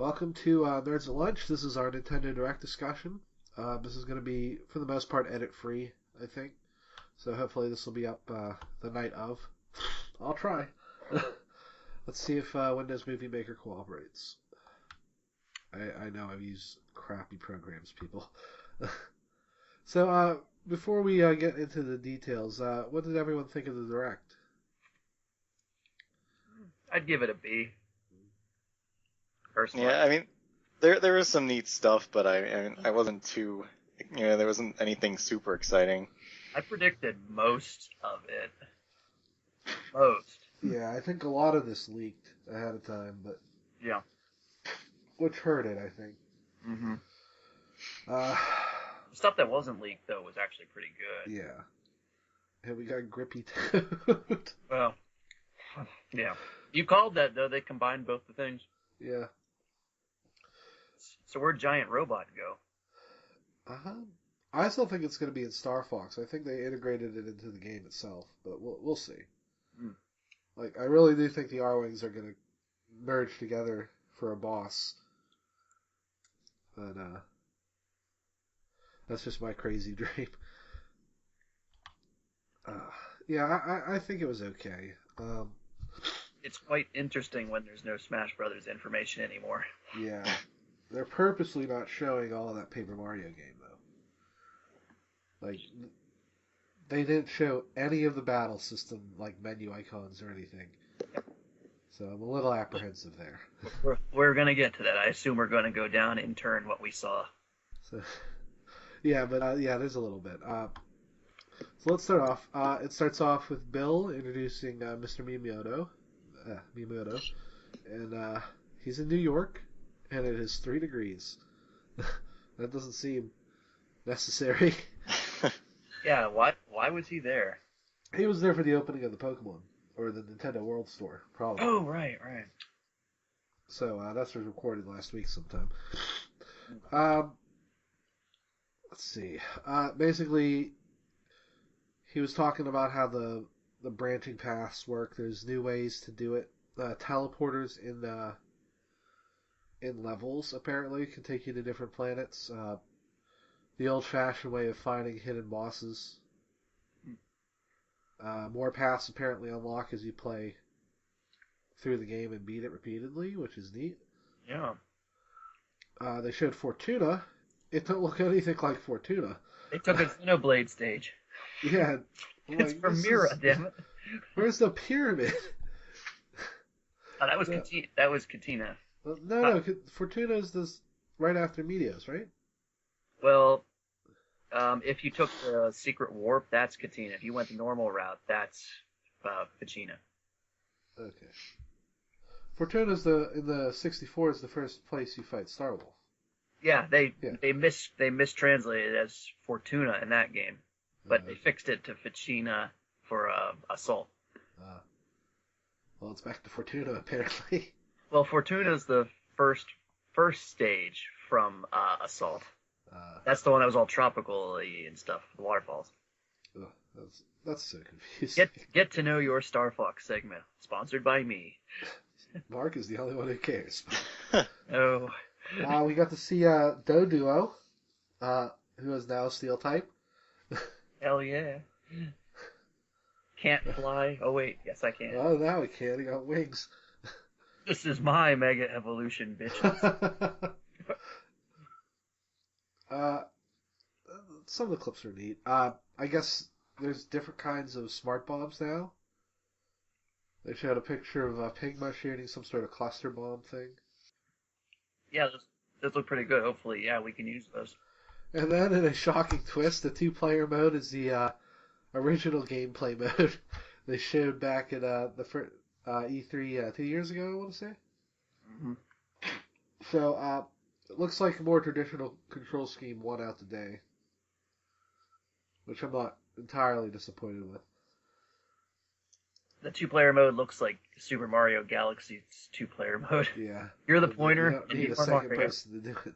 Welcome to Nerds at Lunch. This is our Nintendo Direct discussion. This is going to be, for the most part, edit-free, I think. So hopefully this will be up the night of. I'll try. Let's see if Windows Movie Maker cooperates. I know I've used crappy programs, people. So before we get into the details, what did everyone think of the Direct? I'd give it a B. Personally. Yeah, I mean, there was some neat stuff, but I wasn't too, there wasn't anything super exciting. I predicted most of it. Most. Yeah, I think a lot of this leaked ahead of time, but Yeah. which hurt it, I think. Mm-hmm. Uh, The stuff that wasn't leaked though was actually pretty good. yeah. And we got Grippy Toad. Well, yeah. You called that though. They combined both the things. Yeah. So where'd Giant Robot go? I still think it's going to be in Star Fox. I think they integrated it into the game itself, but we'll see. Mm. Like, I really do think the R-Wings are going to merge together for a boss. But, that's just my crazy dream. Yeah, I think it was okay. It's quite interesting when there's no Smash Brothers information anymore. Yeah. They're purposely not showing all of that Paper Mario game, though. Like, they didn't show any of the battle system, like menu icons or anything. So I'm a little apprehensive there. We're gonna get to that. I assume we're gonna go down in turn what we saw. So, yeah, but yeah, there's a little bit. So let's start off. It starts off with Bill introducing Mr. Miyamoto. And he's in New York, and it is 3 degrees. That doesn't seem necessary. Yeah, why was he there? He was there for the opening of the Pokemon, or the Nintendo World Store, probably. Oh, right. So that was recorded last week sometime. Let's see. Basically, he was talking about how the branching paths work. There's new ways to do it. Teleporters in levels apparently can take you to different planets. The old-fashioned way of finding hidden bosses. More paths apparently unlock as you play through the game and beat it repeatedly, which is neat. Yeah. They showed Fortuna. It don't look anything like Fortuna. They took a Xenoblade stage. Yeah. It's from Mira, damn it. Where's the pyramid? Oh, that was Katina. That was Katina. No, Fortuna is this right after Meteos, right? Well, if you took the secret warp, that's Katina. If you went the normal route, that's Pachina. Okay. Fortuna's in the 64 is the first place you fight Starwolf. Yeah, they mistranslated it as Fortuna in that game, but they fixed it to Pachina for Assault. Well, it's back to Fortuna apparently. Well, Fortuna's the first stage from Assault. That's the one that was all tropical-y and stuff, the waterfalls. That's so confusing. Get to know your Star Fox segment, sponsored by me. Mark is the only one who cares. Oh. We got to see Doduo, who is now Steel type. Hell yeah. Can't fly. Oh wait, yes I can. Oh, now he can. He got wings. This is my Mega Evolution, bitches. Some of the clips are neat. I guess there's different kinds of smart bombs now. They showed a picture of Pigma shooting some sort of cluster bomb thing. Yeah, those look pretty good. Hopefully, yeah, we can use those. And then, in a shocking twist, the 2-player mode is the original gameplay mode they showed back at the E3 2 years ago, I want to say. Mm-hmm. So, it looks like a more traditional control scheme won out today, which I'm not entirely disappointed with. The 2-player mode looks like Super Mario Galaxy's 2-player mode. Yeah. You're the pointer, You don't and need you a are second Mario. person to do it.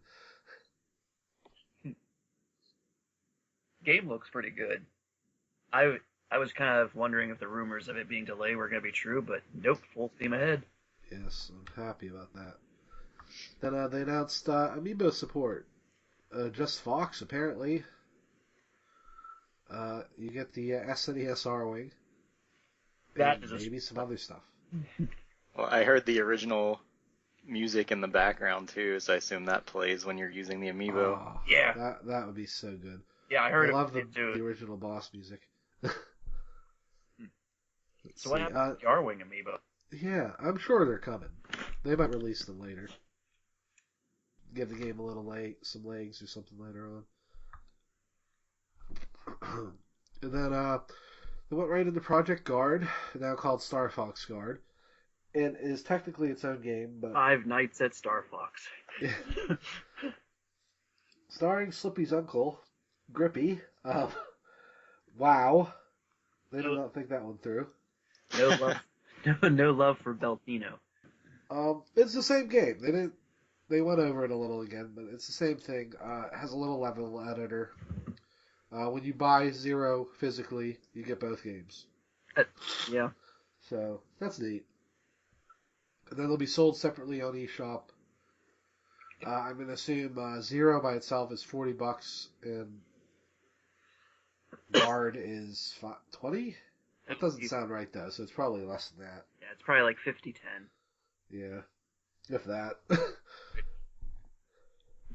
Game looks pretty good. I was kind of wondering if the rumors of it being delayed were going to be true, but nope, full steam ahead. Yes, I'm happy about that. And they announced amiibo support. Just Fox, apparently. You get the SNES R-Wing. That And is maybe some other stuff. Well, I heard the original music in the background too, so I assume that plays when you're using the amiibo. Oh, Yeah. That would be so good. Yeah, I heard I love it too. the original boss music. So what happened to the R-Wing amiibo? Yeah, I'm sure they're coming. They might release them later. Give the game a little some legs or something later on. And then they went right into Project Guard, now called Star Fox Guard. It is technically its own game, but 5 Nights at Star Fox. Starring Slippy's uncle, Grippy. Wow. They did not think that one through. No love, no love for Beltino. It's the same game. They went over it a little again, but it's the same thing. It has a little level editor. When you buy Zero physically, you get both games. Yeah. So that's neat. And then they'll be sold separately on eShop. I'm gonna assume Zero by itself is $40, and Guard is $20. That doesn't sound right though, so it's probably less than that. Yeah, it's probably like 50-10. Yeah, if that.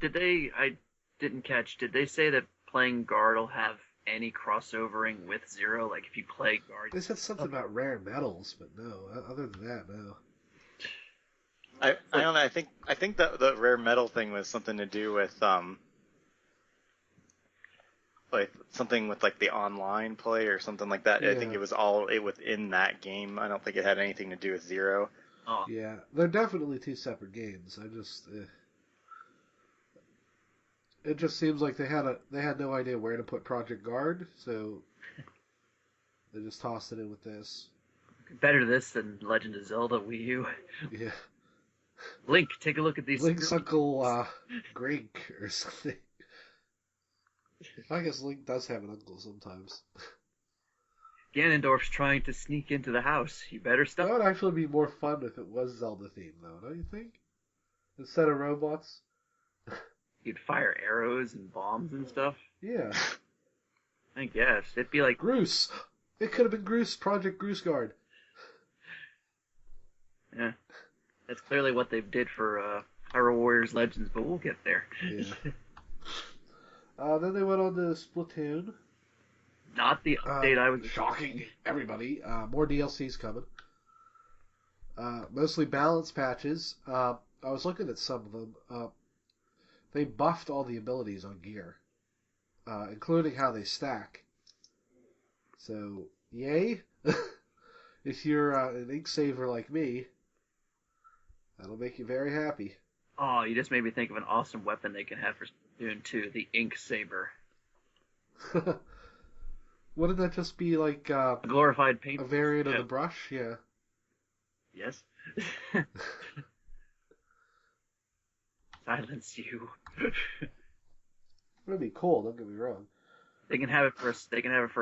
I didn't catch, did they say that playing Guard will have any crossovering with Zero? Like if you play Guard... They said something about rare metals, but no. Other than that, no. I don't know. I think that the rare metal thing was something to do with like something with like the online play or something like that. Yeah. I think it was all within that game. I don't think it had anything to do with Zero. Oh. Yeah, they're definitely two separate games. It just seems like they had no idea where to put Project Guard, so they just tossed it in with this. Better this than Legend of Zelda Wii U. Yeah. Link, take a look at these. Link's uncle Grink or something. I guess Link does have an uncle sometimes. Ganondorf's trying to sneak into the house. You better stop. That would actually be more fun if it was Zelda themed, though, don't you think? Instead of robots. You'd fire arrows and bombs and stuff. Yeah. I guess. It'd be like... Groose! It could have been Groose, Project Groose Guard. Yeah. That's clearly what they did for Hyrule Warriors Legends, but we'll get there. Yeah. Then they went on to Splatoon. Not the update I was... Shocking everybody. More DLCs coming. Mostly balance patches. I was looking at some of them. They buffed all the abilities on gear, including how they stack. So, yay! If you're an ink saver like me, that'll make you very happy. Oh, you just made me think of an awesome weapon they can have for Splatoon 2, the Ink Saber. Wouldn't that just be like A glorified paint? a variant of the brush? Yeah. Yes. Silence you. That'd be cool. Don't get me wrong. They can have it for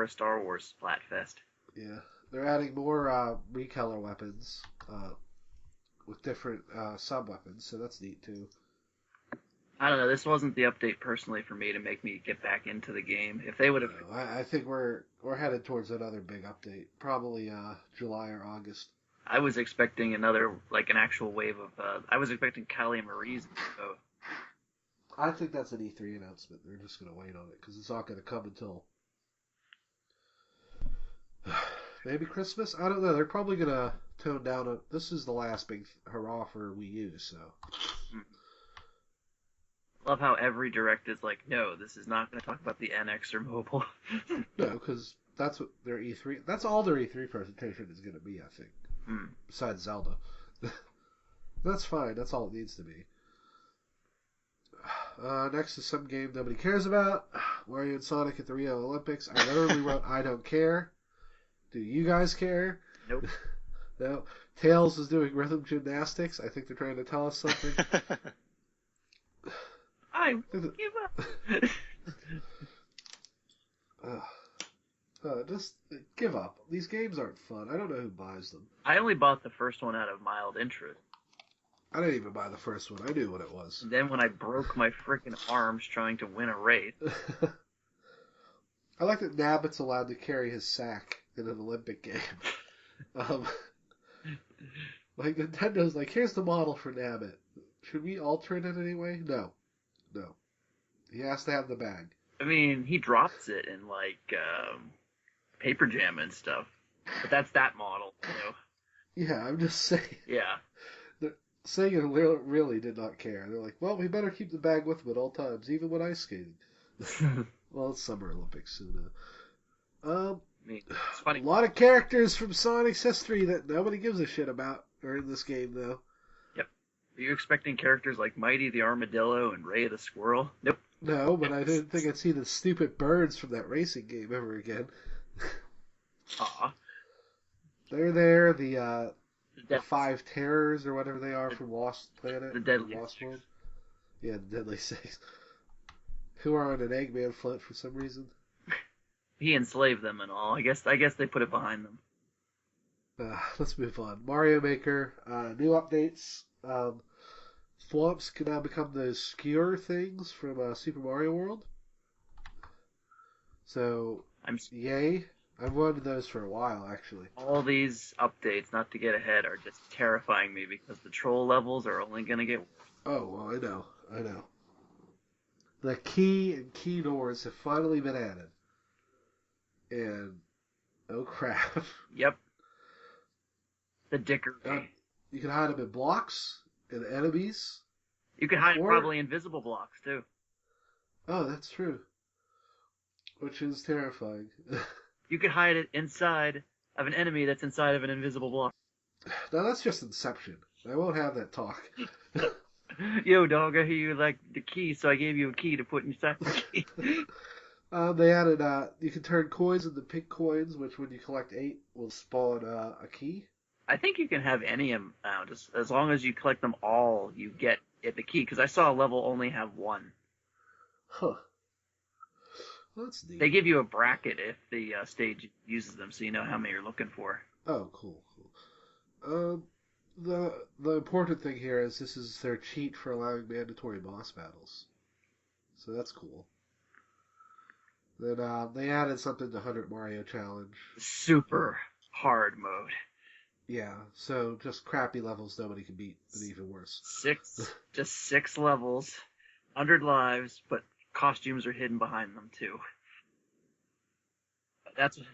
a Star Wars Splatfest. Yeah, they're adding more recolor weapons with different sub weapons, so that's neat too. I don't know. This wasn't the update personally for me to make me get back into the game. If they would have, I think we're headed towards another big update, probably July or August. I was expecting another, like an actual wave of. I was expecting Callie and Marie's. So. I think that's an E3 announcement. They're just going to wait on it because it's not going to come until maybe Christmas. I don't know. They're probably going to tone down. This is the last big hurrah for Wii U, so. Love how every direct is like, no, this is not going to talk about the NX or mobile. No, because that's what their E3. That's all their E3 presentation is going to be, I think. Besides Zelda. That's fine. That's all it needs to be. Next is some game nobody cares about. Wario and Sonic at the Rio Olympics. I literally wrote, I don't care. Do you guys care? Nope. No. Tails is doing rhythm gymnastics. I think they're trying to tell us something. I give up. Just give up. These games aren't fun. I don't know who buys them. I only bought the first one out of mild interest. I didn't even buy the first one. I knew what it was. And then when I broke my freaking arms trying to win a race. I like that Nabbit's allowed to carry his sack in an Olympic game. Like Nintendo's like, here's the model for Nabbit. Should we alter it in any way? No. He has to have the bag. I mean, he drops it in like Paper Jam and stuff, but that's that model, you know. Yeah, I'm just saying. Yeah. Sega really did not care. They're like, well, we better keep the bag with them at all times, even when ice skating. Well, it's Summer Olympics soon. I mean, it's funny. A lot of characters from Sonic's history that nobody gives a shit about are in this game, though. Yep. Are you expecting characters like Mighty the Armadillo and Ray the Squirrel? Nope. No, but I didn't think I'd see the stupid birds from that racing game ever again. Aw. They're there, the Five Terrors or whatever they are from Lost Planet. The Deadly Lost World. Yeah, the Deadly Six. Who are on an Eggman float for some reason. He enslaved them and all. I guess they put it behind them. Let's move on. Mario Maker, new updates. Thwomps can now become those skewer things from Super Mario World. So, yay. I've wanted those for a while, actually. All these updates, not to get ahead, are just terrifying me because the troll levels are only going to get worse. Oh, well, I know. The key and key doors have finally been added. And, oh crap. Yep. The dicker. You can hide them in blocks and enemies. You can hide probably invisible blocks, too. Oh, that's true. Which is terrifying. You could hide it inside of an enemy that's inside of an invisible block. Now, that's just Inception. I won't have that talk. Yo, dog, I hear you like the key, so I gave you a key to put inside the key. They added, you can turn coins into pink coins, which when you collect 8 will spawn a key. I think you can have any amount. As long as you collect them all, you get the key. Because I saw a level only have 1. Huh. Well, that's neat. They give you a bracket if the stage uses them, so you know how many you're looking for. Oh, cool. The important thing here is this is their cheat for allowing mandatory boss battles. So that's cool. Then they added something to 100 Mario Challenge. Super hard mode. Yeah, so just crappy levels nobody can beat, but even worse. Just 6 levels, 100 lives, but costumes are hidden behind them too.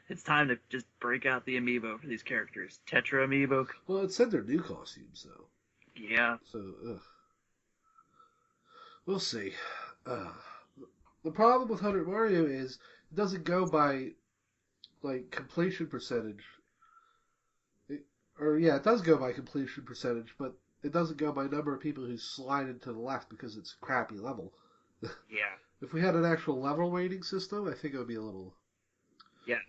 It's time to just break out the amiibo for these characters. Tetra amiibo. Well, it said they're new costumes though. Yeah. So, we'll see. The problem with 100 Mario is it doesn't go by like completion percentage. It does go by completion percentage, but it doesn't go by number of people who slide into the left because it's a crappy level. Yeah. If we had an actual level rating system, I think it would be a little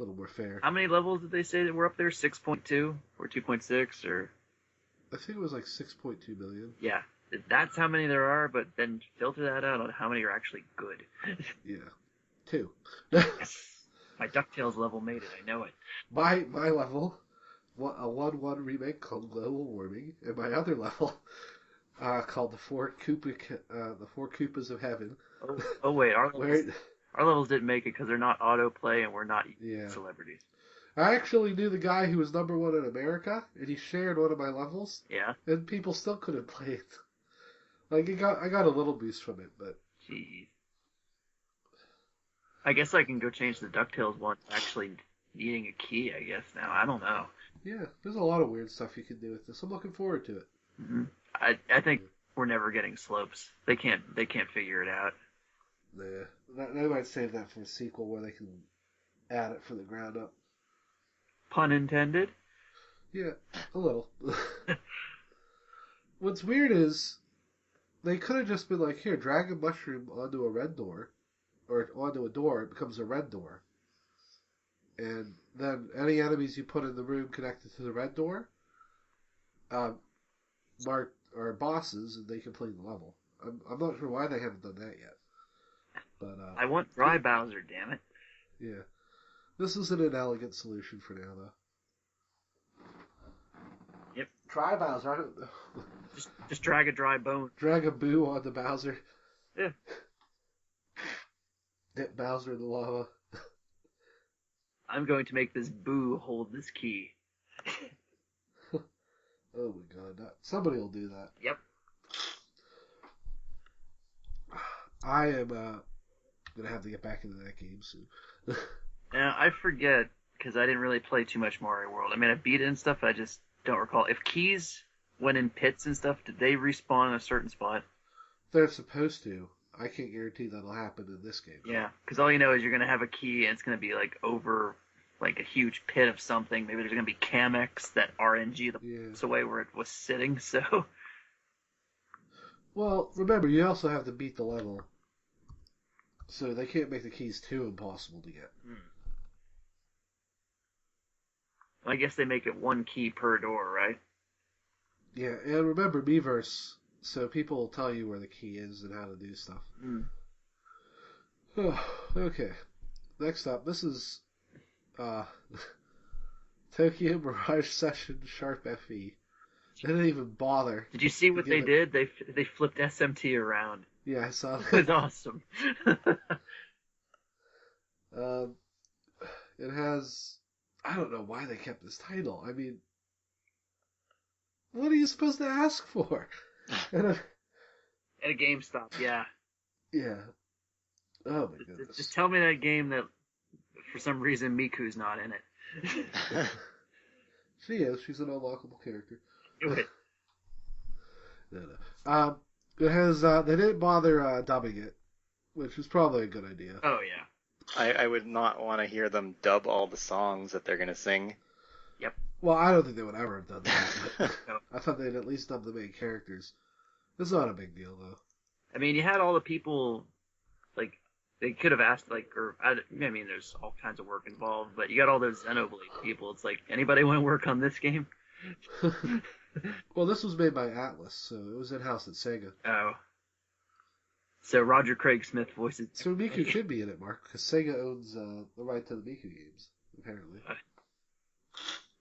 more fair. How many levels did they say that were up there? 6.2 or 2.6 or? I think it was like 6.2 million. Yeah, that's how many there are, but then filter that out on how many are actually good. Yeah. 2. Yes. My DuckTales level made it, I know it. My level, a 1-1 remake called Global Warming, and my other level, called the Four Koopas of Heaven. Oh wait, our levels didn't make it because they're not autoplay and we're not celebrities. I actually knew the guy who was #1 in America, and he shared one of my levels. Yeah. And people still couldn't play it. Like, I got a little boost from it, but... Jeez. I guess I can go change the DuckTales one actually needing a key, I guess, now. I don't know. Yeah, there's a lot of weird stuff you can do with this. I'm looking forward to it. Mm-hmm. I think we're never getting slopes. They can't figure it out. Nah. They might save that for a sequel where they can add it from the ground up. Pun intended? Yeah, a little. What's weird is they could have just been like, here, drag a mushroom onto a red door, or onto a door, it becomes a red door. And then any enemies you put in the room connected to the red door, marked are bosses, and they complete the level. I'm not sure why they haven't done that yet. But I want Dry Bowser, damn it. Yeah. This is an inelegant solution for now, though. Yep. Dry Bowser, I don't know. Just drag a dry bone. Drag a boo onto Bowser. Yeah. Dip Bowser in the lava. I'm going to make this boo hold this key. Oh my god, somebody will do that. Yep. I am gonna have to get back into that game soon. Now, I forget, because I didn't really play too much Mario World. I mean, I beat it and stuff, I just don't recall. If keys went in pits and stuff, did they respawn in a certain spot? They're supposed to. I can't guarantee that'll happen in this game. Yeah, because all you know is you're going to have a key, and it's going to be, like, over, like, a huge pit of something. Maybe there's going to be Camex, that RNG that's away where it was sitting, so... Well, remember, you also have to beat the level. So they can't make the keys too impossible to get. I guess they make it one key per door, right? Yeah, and remember Miiverse, so people will tell you where the key is and how to do stuff. Okay. Next up, this is Tokyo Mirage Session Sharp FE. They didn't even bother. Did you see what they did? They flipped SMT around. Yeah, I saw that. It was awesome. It has... I don't know why they kept this title. I mean, what are you supposed to ask for? At a GameStop, yeah. Yeah. Oh my goodness. Just tell me that game that, for some reason, Miku's not in it. She is. She's an unlockable character. Okay. No. It has. They didn't bother dubbing it, which is probably a good idea. Oh yeah. I would not want to hear them dub all the songs that they're going to sing. Yep. Well, I don't think they would ever have done that. But No. I thought they'd at least dub the main characters. It's not a big deal, though. I mean, you had all the people, like, they could have asked, like, I mean, there's all kinds of work involved, but you got all those Xenoblade people. It's like, anybody want to work on this game? Well, this was made by Atlas, so it was in-house at Sega. Oh. So Roger Craig Smith voices. So Miku should be in it, Mark, because Sega owns the right to the Miku games, apparently.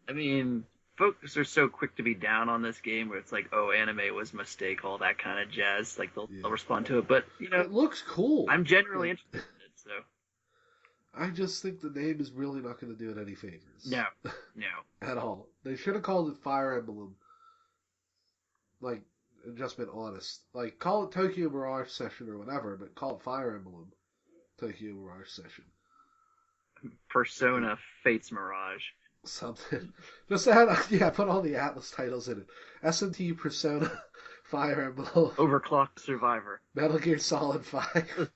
I mean, folks are so quick to be down on this game where it's like, oh, anime was a mistake, all that kind of jazz. Like, they'll respond to it. But, you know, it looks cool. I'm generally interested in it, so. I just think the name is really not going to do it any favors. No. At all. They should have called it Fire Emblem. Like, just been honest. Like, call it Tokyo Mirage Session or whatever, but call it Fire Emblem Tokyo Mirage Session. Persona Fates Mirage. Something. Just add, put all the Atlas titles in it. SMT Persona, Fire Emblem, Overclocked Survivor. Metal Gear Solid 5.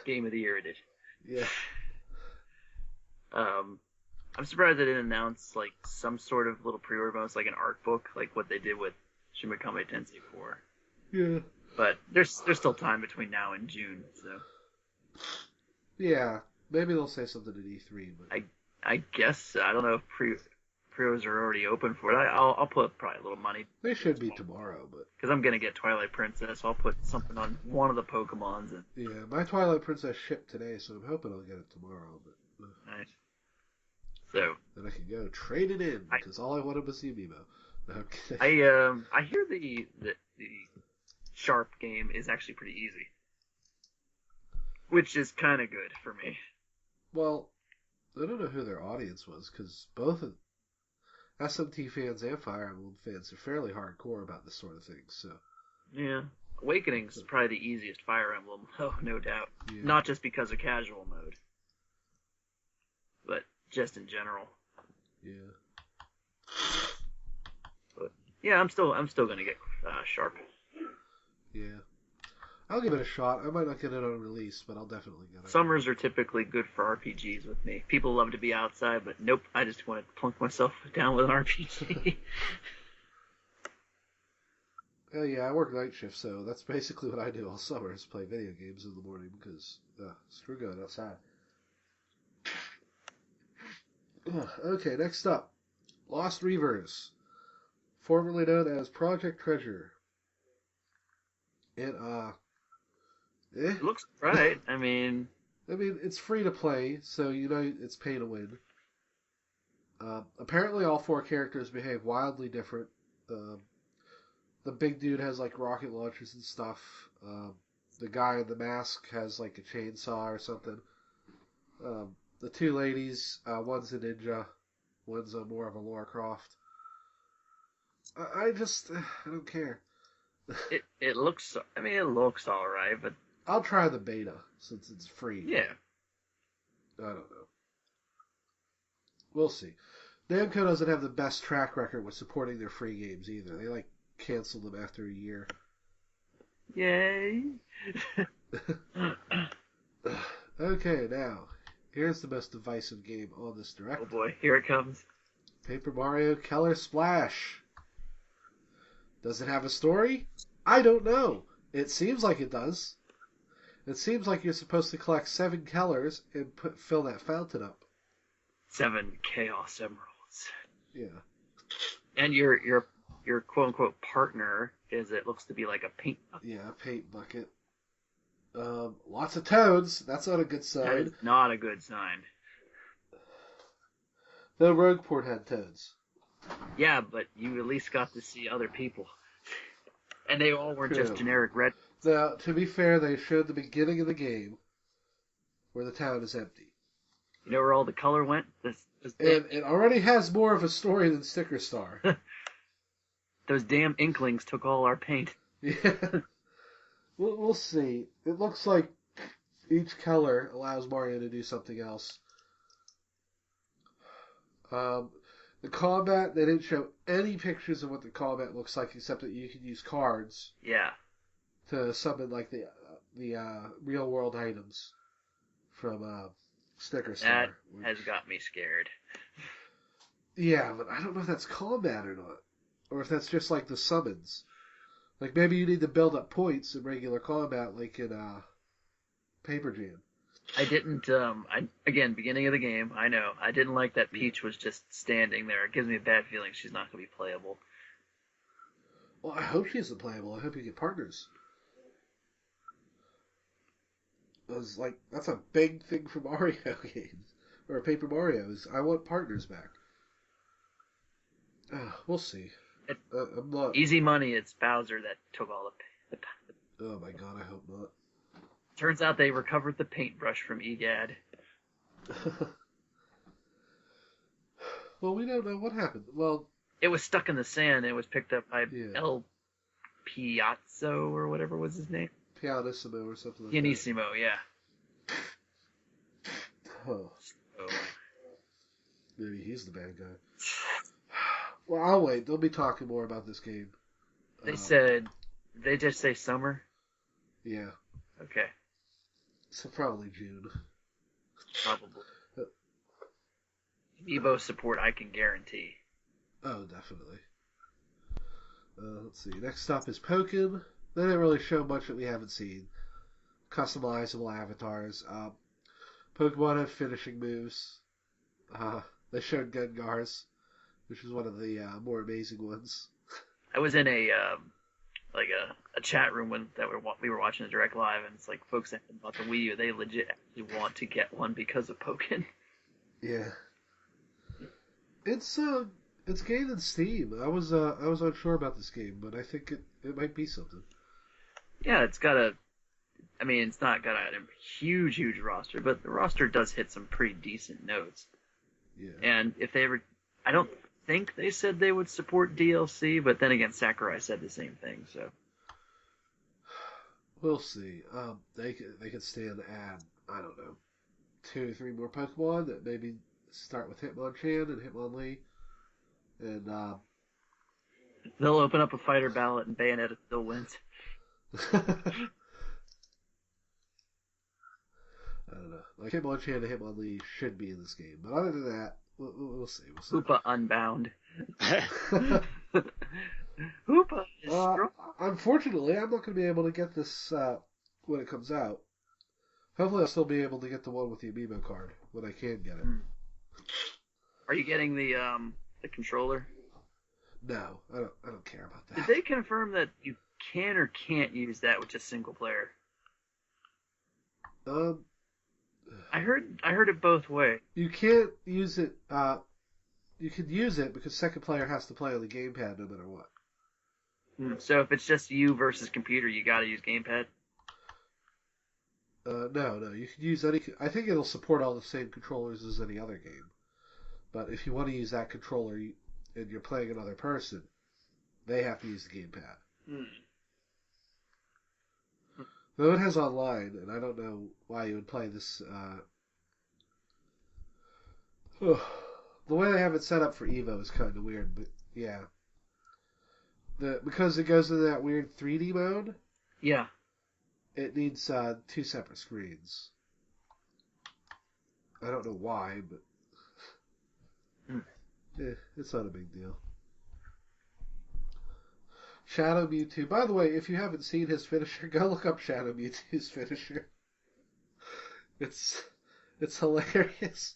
Game of the Year edition. Yeah. I'm surprised they didn't announce, like, some sort of little pre-order bonus, like an art book, like what they did with Shin Megami Tensei 4. Yeah. But there's still time between now and June, so. Yeah. Maybe they'll say something at E3, but... I guess, I don't know if pre-orders are already open for it. I'll put probably a little money. They should be tomorrow, but... Because I'm going to get Twilight Princess, so I'll put something on one of the Pokemons. And... Yeah, my Twilight Princess shipped today, so I'm hoping I'll get it tomorrow, but... Nice. So... Then I can go trade it in, because all I wanted was the Amiibo. No, I'm kidding. I hear the Sharp game is actually pretty easy. Which is kind of good for me. Well, I don't know who their audience was, because both SMT fans and Fire Emblem fans are fairly hardcore about this sort of thing, so... Yeah. Awakening's is probably the easiest Fire Emblem, oh, no doubt. Yeah. Not just because of casual mode. But just in general. Yeah. But yeah, I'm still gonna get Sharp. Yeah. I'll give it a shot. I might not get it on release, but I'll definitely get it. Summers are typically good for RPGs with me. People love to be outside, but nope, I just want to plunk myself down with an RPG. Oh yeah, I work night shift, so that's basically what I do all summer is play video games in the morning because screw going outside. Okay, next up, Lost Reavers, formerly known as Project Treasure. And It looks right. I mean, it's free to play, so you know it's pay to win. Apparently, all four characters behave wildly different Um, the big dude has like rocket launchers and stuff. The guy in the mask has like a chainsaw or something. The two ladies, one's a ninja, one's more of a Lara Croft. I don't care. It looks. I mean, it looks all right, but I'll try the beta since it's free. yeah. I don't know. We'll see. Namco doesn't have the best track record with supporting their free games either. They like canceled them after a year. Yay. Okay, now here's the most divisive game on this direct. Oh boy, here it comes. Paper Mario Color Splash. Does it have a story? I don't know. It seems like it does. It seems like you're supposed to collect 7 colors and fill that fountain up. 7 Chaos Emeralds. Yeah. And your quote unquote partner it looks to be like a paint bucket. Yeah, a paint bucket. Lots of toads. That's not a good That sign. is not a good sign. The Rogueport had toads. Yeah, but you at least got to see other people. And they all weren't just True. generic red. Now, to be fair, they showed the beginning of the game where the town is empty. You know where all the color went? And it already has more of a story than Sticker Star. Those damn Inklings took all our paint. Yeah. We'll see. It looks like each color allows Mario to do something else. The combat, they didn't show any pictures of what the combat looks like except that you can use cards Yeah. to summon like the real world items from Sticker Star. That has got me scared. Yeah, but I don't know if that's combat or not. Or if that's just like the summons. Like maybe you need to build up points in regular combat like in Paper Jam. I didn't, again, beginning of the game, I know. I didn't like that Peach was just standing there. It gives me a bad feeling she's not going to be playable. Well, I hope she isn't playable. I hope you get partners. That's a big thing for Mario games. Or Paper Mario is I want partners back. We'll see. I'm not... Easy money, it's Bowser that took all the Oh my god, I hope not. Turns out they recovered the paintbrush from EGAD. Well, we don't know what happened. Well, it was stuck in the sand and it was picked up by Yeah. El Piazzo or whatever was his name. Pianissimo or something like Pianissimo, yeah. that. Huh. So, Maybe he's the bad guy. Well, I'll wait. They'll be talking more about this game. they just say summer? Yeah. Okay, So probably June. probably. Amiibo support, I can guarantee. Oh, definitely. Let's see. Next up is Pokken. They didn't really show much that we haven't seen. Customizable avatars. Pokemon have finishing moves. They showed Gengars, which is one of the more amazing ones. I was in a chat room when we were watching the direct live, and it's like folks that bought the Wii U, they legit actually want to get one because of Pokken. Yeah. It's gained in Steam. I was unsure about this game, but I think it might be something. Yeah, it's not got a huge roster, but the roster does hit some pretty decent notes. Yeah. And if they ever, I don't think they said they would support DLC, but then again, Sakurai said the same thing, so. We'll see. They could stand to add, I don't know, 2 or 3 more Pokemon that maybe start with Hitmonchan and Hitmonlee. And, They'll open up a fighter ballot and Bayonetta still wins. I don't know. Like, Hitmonchan and Hitmonlee should be in this game. But other than that, we'll see. Hoopa Unbound. Hoopa is strong. Unfortunately, I'm not going to be able to get this when it comes out. Hopefully, I'll still be able to get the one with the amiibo card when I can get it. Are you getting the controller? No, I don't care about that. Did they confirm that you can or can't use that with just single player? I heard it both ways. You can't use it. You can use it because second player has to play on the gamepad no matter what. So if it's just you versus computer, you got to use gamepad. No, you can use any. I think it'll support all the same controllers as any other game. But if you want to use that controller and you're playing another person, they have to use the gamepad. Though it has online, and I don't know why you would play this. The way they have it set up for Evo is kind of weird, but yeah. Because it goes into that weird 3D mode. Yeah. It needs 2 separate screens. I don't know why, but it's not a big deal. Shadow Mewtwo. By the way, if you haven't seen his finisher, go look up Shadow Mewtwo's finisher. It's hilarious.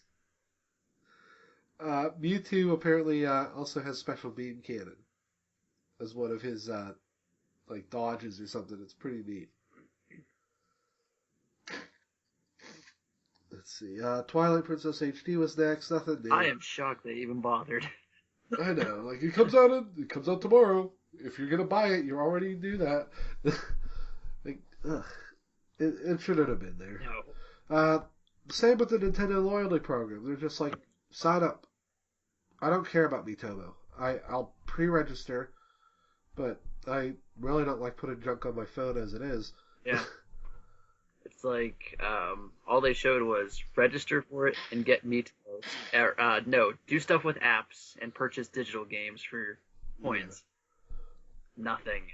Mewtwo apparently also has special beam cannon as one of his like dodges or something. It's pretty neat. Let's see. Twilight Princess HD was next. Nothing new. I am shocked they even bothered. I know. Like it comes out tomorrow. If you're gonna buy it, you already do that. Like, it shouldn't have been there. No. Same with the Nintendo loyalty program. They're just like, sign up. I don't care about Miitomo. I'll pre-register, but I really don't like putting junk on my phone as it is. Yeah. It's like all they showed was register for it and get Miitomos. No, do stuff with apps and purchase digital games for points. Yeah. Nothing.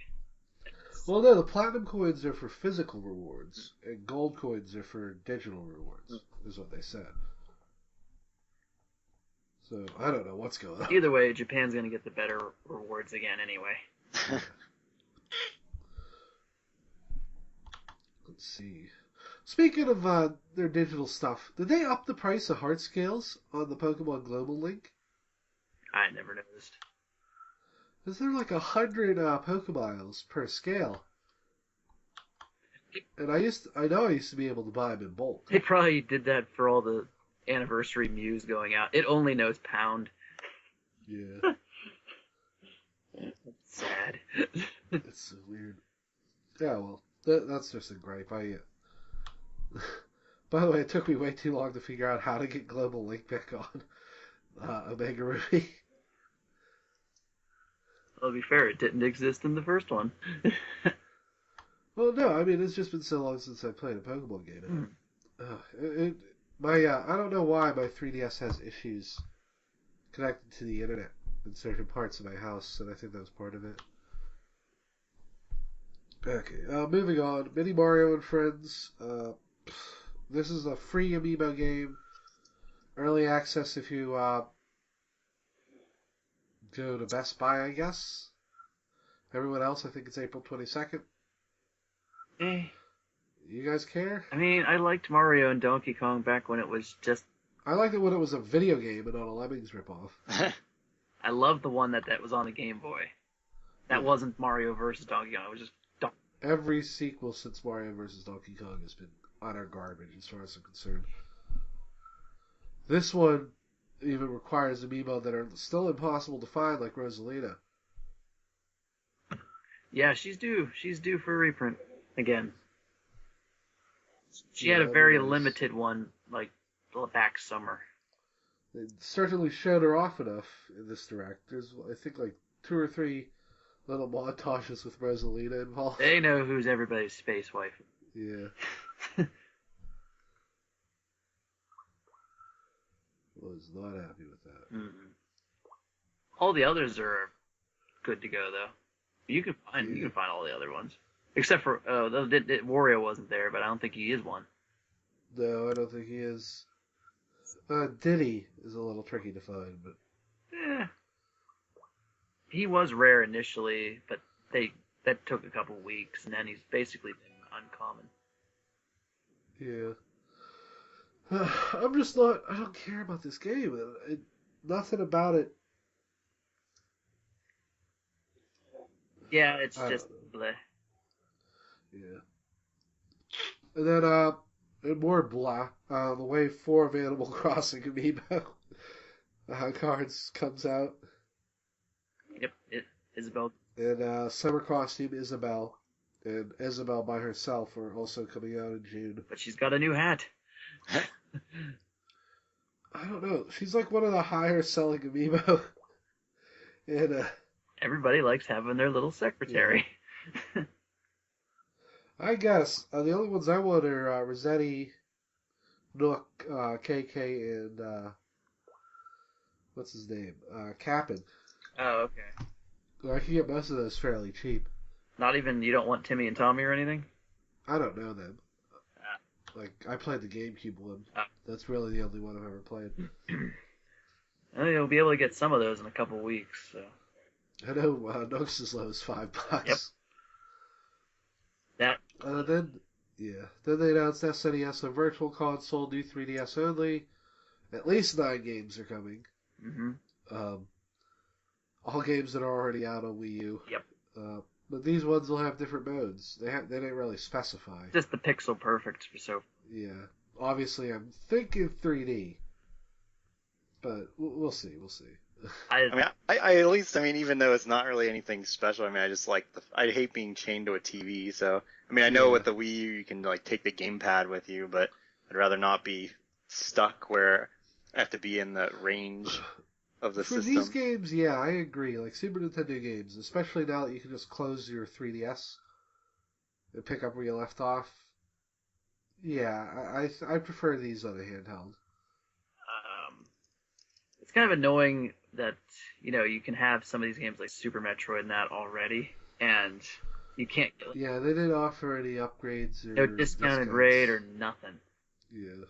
Well, no, the platinum coins are for physical rewards, and gold coins are for digital rewards, is what they said. So, I don't know what's going on. Either way, Japan's going to get the better rewards again anyway. Let's see. Speaking of their digital stuff, did they up the price of heart scales on the Pokemon Global Link? I never noticed. Is there like 100 Pokemiles per scale? And I know I used to be able to buy them in bulk. They probably did that for all the anniversary Mews going out. It only knows pound. Yeah. That's sad. It's so weird. Yeah, well, that's just a gripe. By the way, it took me way too long to figure out how to get Global Link back on Omega Ruby. Well, to be fair, it didn't exist in the first one. Well, no, I mean, it's just been so long since I played a Pokemon game. I don't know why my 3DS has issues connected to the internet in certain parts of my house, and I think that was part of it. Okay, moving on. Mini Mario and Friends. This is a free amiibo game. Early access if you go to Best Buy, I guess. Everyone else, I think it's April 22nd. You guys care? I mean, I liked Mario and Donkey Kong back when it was just... I liked it when it was a video game and not a Lemmings ripoff. I loved the one that was on the Game Boy. That wasn't Mario versus Donkey Kong. It was just... Every sequel since Mario vs. Donkey Kong has been utter garbage as far as I'm concerned. This one even requires amiibo that are still impossible to find, like Rosalina. Yeah, she's due for a reprint again. She had a very limited one, like, back summer. They certainly showed her off enough in this direct. There's, I think, like 2 or 3 little montages with Rosalina involved. They know who's everybody's space wife. Yeah. Was not happy with that. Mm-hmm. All the others are good to go, though. You can find all the other ones. Except for, Wario wasn't there, but I don't think he is one. No, I don't think he is. Diddy is a little tricky to find, but... Yeah. He was rare initially, but that took a couple weeks, and then he's basically been uncommon. Yeah. I'm just not... I don't care about this game. Nothing about it. Yeah, it's just bleh. Yeah. And then, and more blah, the Wave 4 of Animal Crossing amiibo cards comes out. Yep, Isabelle And summer costume Isabel and Isabel by herself are also coming out in June. But she's got a new hat. I don't know. She's like one of the higher selling amiibo. and Everybody likes having their little secretary. I guess the only ones I want are Rossetti, Nook, KK, and what's his name? Cap'n. Oh, okay. Well, I can get most of those fairly cheap. Not even, you don't want Timmy and Tommy or anything? I don't know them. Ah. Like, I played the GameCube one. Ah. That's really the only one I've ever played. Well, you'll be able to get some of those in a couple weeks. So. I know Nook's as low as $5. Yep. That. Then they announced SNES and Virtual Console, new 3DS only. At least 9 games are coming. Mm-hmm. All games that are already out on Wii U. Yep. But these ones will have different modes. They didn't really specify. Just the pixel perfect. So. Yeah. Obviously, I'm thinking 3D. But we'll see. We'll see. I at least, even though it's not really anything special, I just like I hate being chained to a TV. So, I know with the Wii U you can like take the gamepad with you, but I'd rather not be stuck where I have to be in the range of the system. For these games, yeah, I agree. Like Super Nintendo games, especially now that you can just close your 3DS and pick up where you left off. Yeah, I prefer these on a handheld. It's kind of annoying that, you can have some of these games like Super Metroid and that already, and you can't get Yeah, they didn't offer any upgrades or no discounted rate or nothing. Yeah.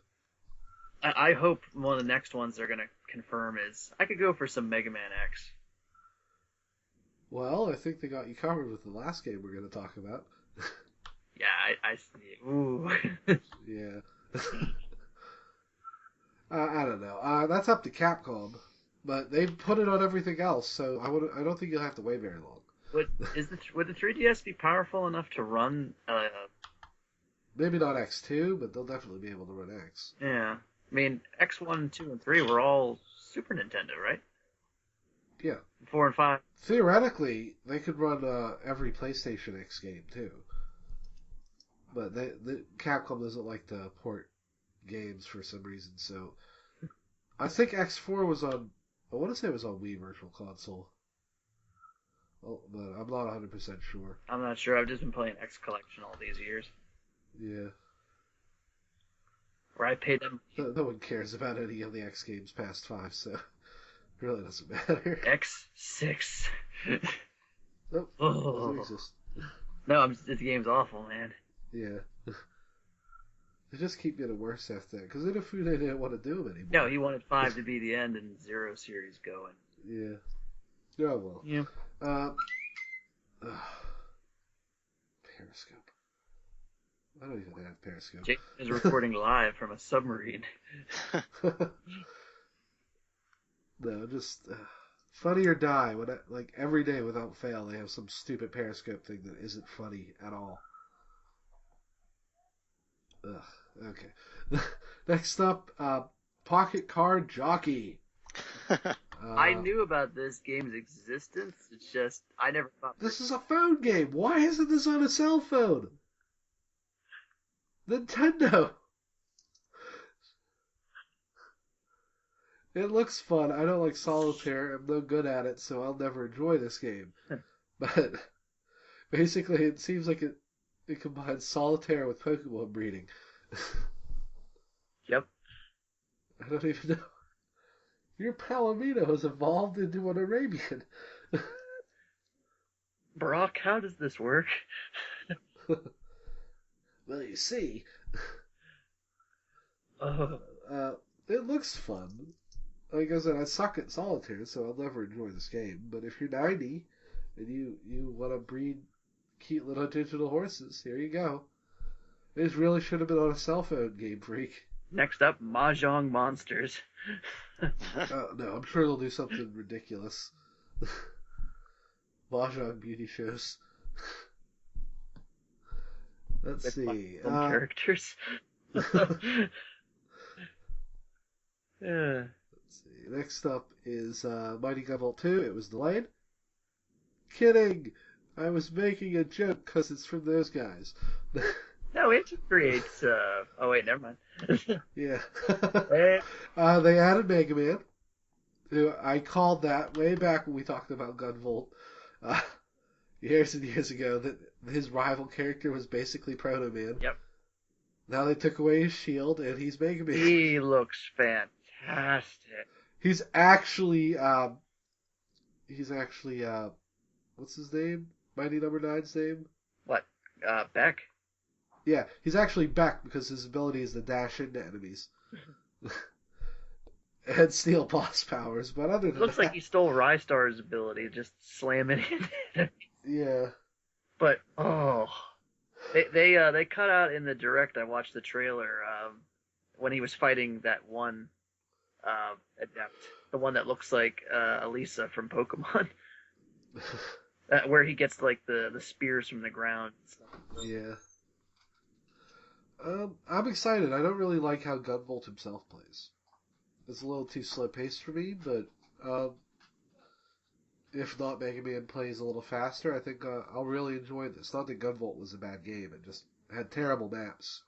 I hope one of the next ones they're going to confirm is I could go for some Mega Man X. Well, I think they got you covered with the last game we're going to talk about. Yeah, ooh. Yeah. I don't know. That's up to Capcom, but they've put it on everything else, so I don't think you'll have to wait very long. Would the 3DS be powerful enough to run? Maybe not X2, but they'll definitely be able to run X. Yeah, X1, 2, and 3 were all Super Nintendo, right? Yeah. 4 and 5. Theoretically, they could run every PlayStation X game too, but Capcom doesn't like to port games for some reason. So I think X4 was on. I want to say it was on Wii Virtual Console. Oh, but I'm not 100% sure. I'm not sure. I've just been playing X Collection all these years. Yeah. Where I paid them. No one cares about any of the X games past 5, so it really doesn't matter. X6. Nope. Doesn't exist. No, this game's awful, man. Yeah. They just keep getting worse after that, because Inafune didn't want to do them anymore. No, he wanted 5 to be the end and 0 series going. Yeah. Oh, well. Yeah. Periscope. I don't even have Periscope. Jake is recording live from a submarine. No, just funny or die. Like every day without fail, they have some stupid Periscope thing that isn't funny at all. Ugh. Okay. Next up, Pocket Card Jockey. I knew about this game's existence. It's just I never thought. This is a phone game. Why isn't this on a cell phone? Nintendo. It looks fun. I don't like solitaire. I'm no good at it, so I'll never enjoy this game. But basically, it seems like it combines solitaire with Pokemon breeding. Yep. I don't even know. Your Palomino has evolved into an Arabian. Brock, how does this work? Well, you see. Oh. It looks fun. Like I said, I suck at solitaire, so I'll never enjoy this game. But if you're 90 and you want to breed cute little digital horses, here you go. This really should have been on a cell phone, Game Freak. Next up, Mahjong Monsters. No, I'm sure they'll do something ridiculous. Mahjong beauty shows. Let's see. Characters. Yeah. Let's see. Next up is Mighty Gun Volt 2. It was delayed. Kidding. I was making a joke because it's from those guys. No, it creates. Oh wait, never mind. Yeah. Eh, They added Mega Man, who I called that way back when we talked about Gunvolt, uh, years and years ago, that his rival character was basically Proto Man. Yep. Now they took away his shield, and he's Mega Man. He looks fantastic. He's actually, what's his name? Mighty Number Nine's name? What? Beck? Yeah, he's actually Beck because his ability is to dash into enemies. And steal boss powers, but other than Looks that, like he stole Rystar's ability, just slam it in. yeah, But they cut out in the direct. I watched the trailer when he was fighting that one adept, the one that looks like Elisa from Pokemon, where he gets like the spears from the ground. And stuff. yeah. I'm excited. I don't really like how Gunvolt himself plays. It's a little too slow paced for me, but if not Mega Man plays a little faster, I think I'll really enjoy this. Not that Gunvolt was a bad game; it just had terrible maps.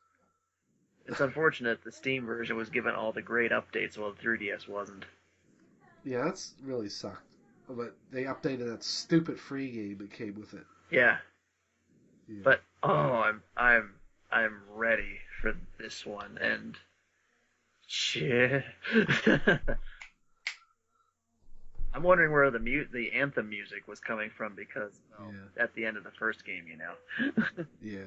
It's unfortunate the Steam version was given all the great updates while the 3DS wasn't. Yeah, that's really sucked. But they updated that stupid free game that came with it. Yeah, Yeah. but I'm ready for this one, and shit. I'm wondering where the anthem music was coming from because at the end of the first game, you know. Yeah.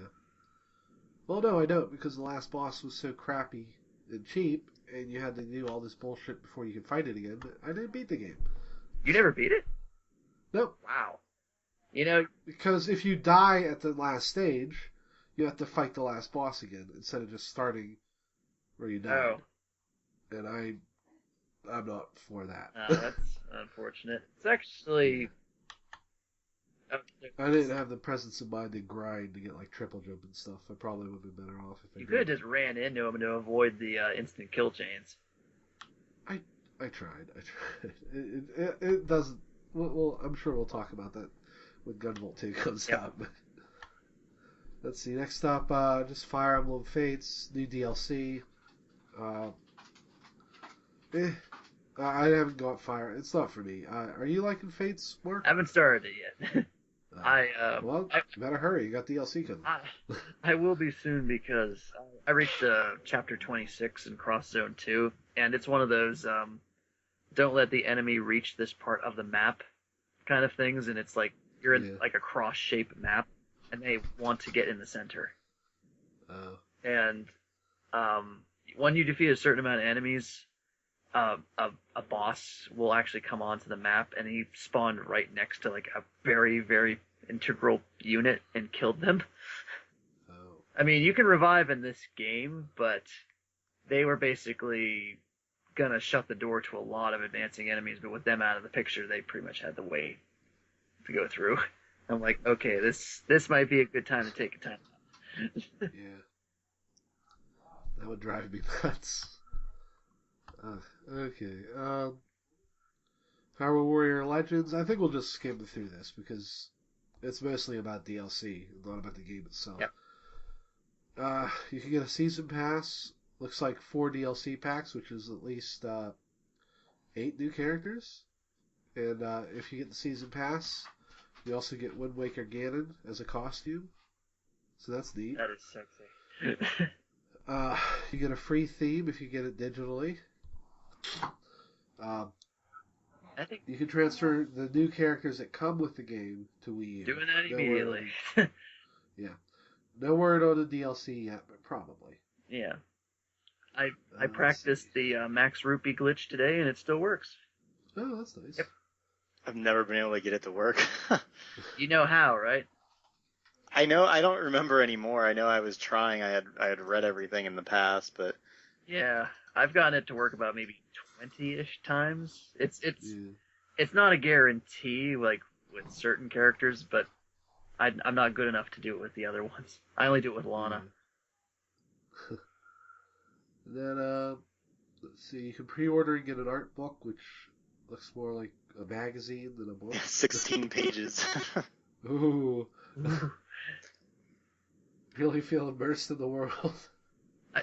Well, no, I don't, because the last boss was so crappy and cheap, and you had to do all this bullshit before you could fight it again. I didn't beat the game. You never beat it? Nope. Wow. You know, Because if you die at the last stage, you have to fight the last boss again instead of just starting where you died. oh, And I'm not for that. that's unfortunate. It's actually. I didn't have the presence of mind to grind to get like triple jump and stuff. I probably would have been better off if I You did. could have just ran into him to avoid the instant kill chains. I tried. It doesn't. Well, I'm sure we'll talk about that when Gunvolt 2 comes out. But let's see. Next up, just Fire Emblem Fates, new DLC. I haven't got Fire. It's not for me. Are you liking Fates, Mark? I haven't started it yet. Well, you better hurry. You got DLC coming. I will be soon because I reached chapter 26 in Cross Zone 2, and it's one of those don't let the enemy reach this part of the map kind of things, and it's like you're in like a cross-shaped map, and they want to get in the center. And when you defeat a certain amount of enemies, a boss will actually come onto the map, and he spawned right next to like a very, very integral unit and killed them. I mean, you can revive in this game, but they were basically gonna shut the door to a lot of advancing enemies, but with them out of the picture, they pretty much had the way to go through. I'm like, okay, this might be a good time to take a time. Yeah. That would drive me nuts. Okay. Power Warrior Legends. I think we'll just skim through this because it's mostly about DLC, not about the game itself. Yep. You can get a season pass. Looks like 4 DLC packs, which is at least 8 new characters. And if you get the season pass, you also get Wind Waker Ganon as a costume. So that's neat. That is sexy. You get a free theme if you get it digitally. I think You can transfer the new characters that come with the game to Wii U. doing that No immediately. Yeah. No word on the DLC yet, but probably. Yeah. I practiced the Max Rupee glitch today, and it still works. Oh, that's nice. Yep. I've never been able to get it to work. You know how, right? I know. I don't remember anymore. I know I was trying. I had read everything in the past, but Yeah, I've gotten it to work about maybe 20-ish times. It's not a guarantee like with certain characters, but I'm not good enough to do it with the other ones. I only do it with Lana. Yeah. Then let's see. You can pre-order and get an art book, which looks more like a magazine than a book. 16 pages. Ooh. Really feel immersed in the world.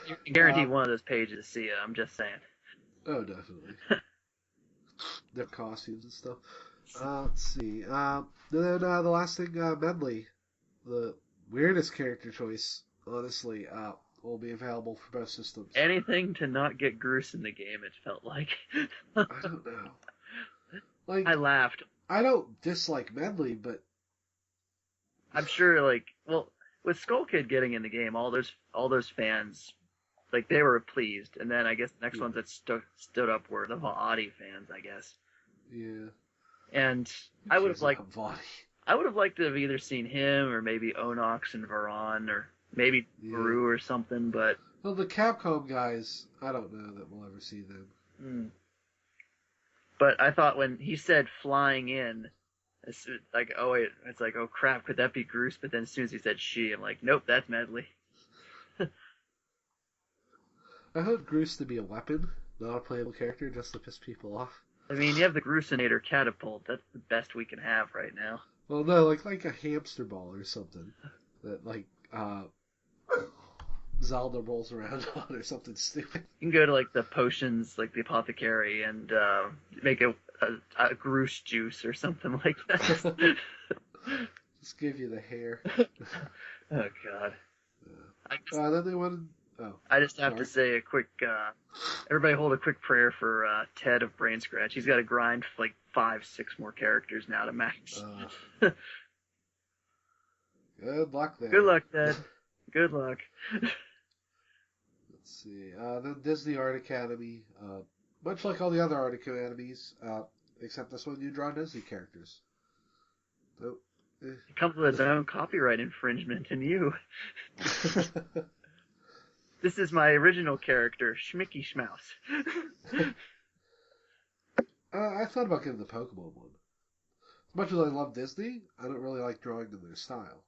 You can guarantee one of those pages to see it. I'm just saying. Oh, definitely. Their costumes and stuff. Let's see. Then the last thing, Medley. The weirdest character choice, honestly, will be available for both systems. Anything to not get Groose in the game, it felt like. I don't know. Like, I laughed. I don't dislike Medley, but I'm sure, like, well, with Skull Kid getting in the game, all those fans, like, they were pleased. And then I guess the next ones that stood up were the Vaati fans, I guess. yeah. And I would have liked Vaati. I would have liked to have either seen him or maybe Onox and Varan or maybe Baru or something, but... Well, the Capcom guys, I don't know that we'll ever see them. But I thought when he said flying in, it's like, oh wait, it's like, oh crap, could that be Groose? But then as soon as he said she, I'm like, nope, that's Medley. I hope Groose to be a weapon, not a playable character, just to piss people off. I mean, you have the Groosinator catapult. That's the best we can have right now. Well, no, like a hamster ball or something that like Zelda rolls around on or something stupid. You can go to like the potions, like the apothecary, and make a Groose juice or something like that. Just give you the hair. Oh God. Then they wanted. Oh, I just have to say a quick. Everybody hold a quick prayer for Ted of Brain Scratch. He's got to grind like 5-6 more characters now to max. Good luck there. Good luck, Ted. Good luck. Let's see. Then Disney Art Academy. Much like all the other Art Academies, except this one you draw Disney characters. So, It comes with its own copyright infringement, and you. This is my original character, Schmicky Schmouse. I thought about getting the Pokemon one. As much as I love Disney, I don't really like drawing in their style.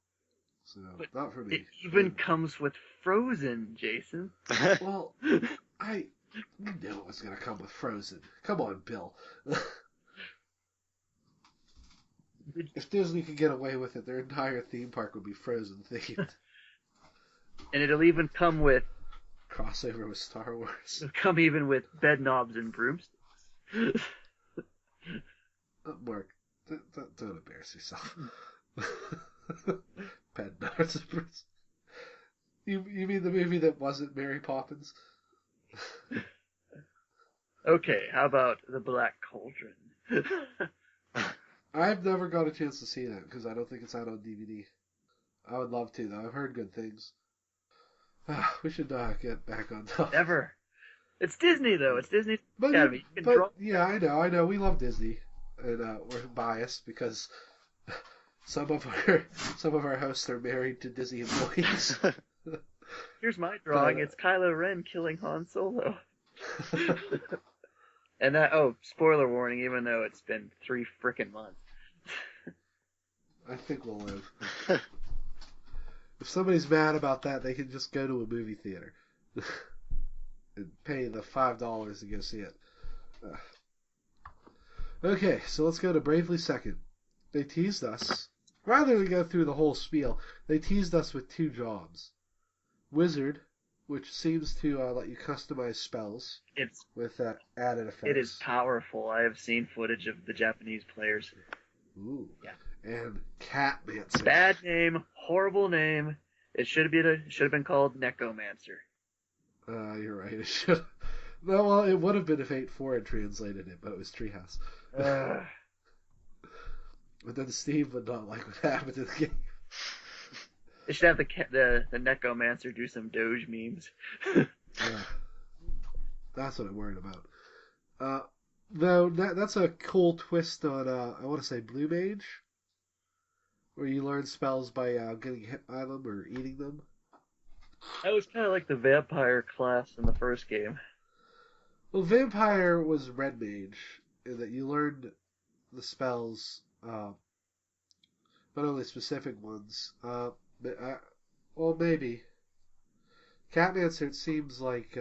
So, But not for me. it even comes with Frozen, Jason. Well, I knew it was going to come with Frozen. Come on, Bill. If Disney could get away with it, their entire theme park would be Frozen themed. And it'll even come with... Crossover with Star Wars. It'll come even with bed knobs and broomsticks. Mark, don't embarrass yourself. Bed knobs and broomsticks. You mean the movie that wasn't Mary Poppins? Okay, how about The Black Cauldron? I've never got a chance to see that because I don't think it's out on DVD. I would love to, though. I've heard good things. We should get back on topic. Never. It's Disney, though. It's Disney But Academy. You can draw... yeah, I know. We love Disney, and we're biased because some of our hosts are married to Disney employees. Here's my drawing. It's Kylo Ren killing Han Solo. And that, spoiler warning, even though it's been 3 frickin' months. I think we'll live. If somebody's mad about that, they can just go to a movie theater and pay the $5 to go see it. Okay, so let's go to Bravely Second. They teased us. Rather than go through the whole spiel, they teased us with 2 jobs. Wizard, which seems to let you customize spells with added effects. It is powerful. I have seen footage of the Japanese players. Ooh. Yeah. And Catmancer. Bad name, horrible name. It should have been called Necromancer. You're right. It should. No, well, it would have been if 8.4 had translated it, but it was Treehouse. But then Steve would not like what happened in the game. They should have the Necromancer do some Doge memes. Yeah. That's what I'm worried about. Though that's a cool twist on I want to say Blue Mage, where you learn spells by getting hit by them or eating them. That was kind of like the vampire class in the first game. Well, Vampire was Red Mage, in that you learned the spells, but only specific ones. Well, maybe. Catmancer, it seems like...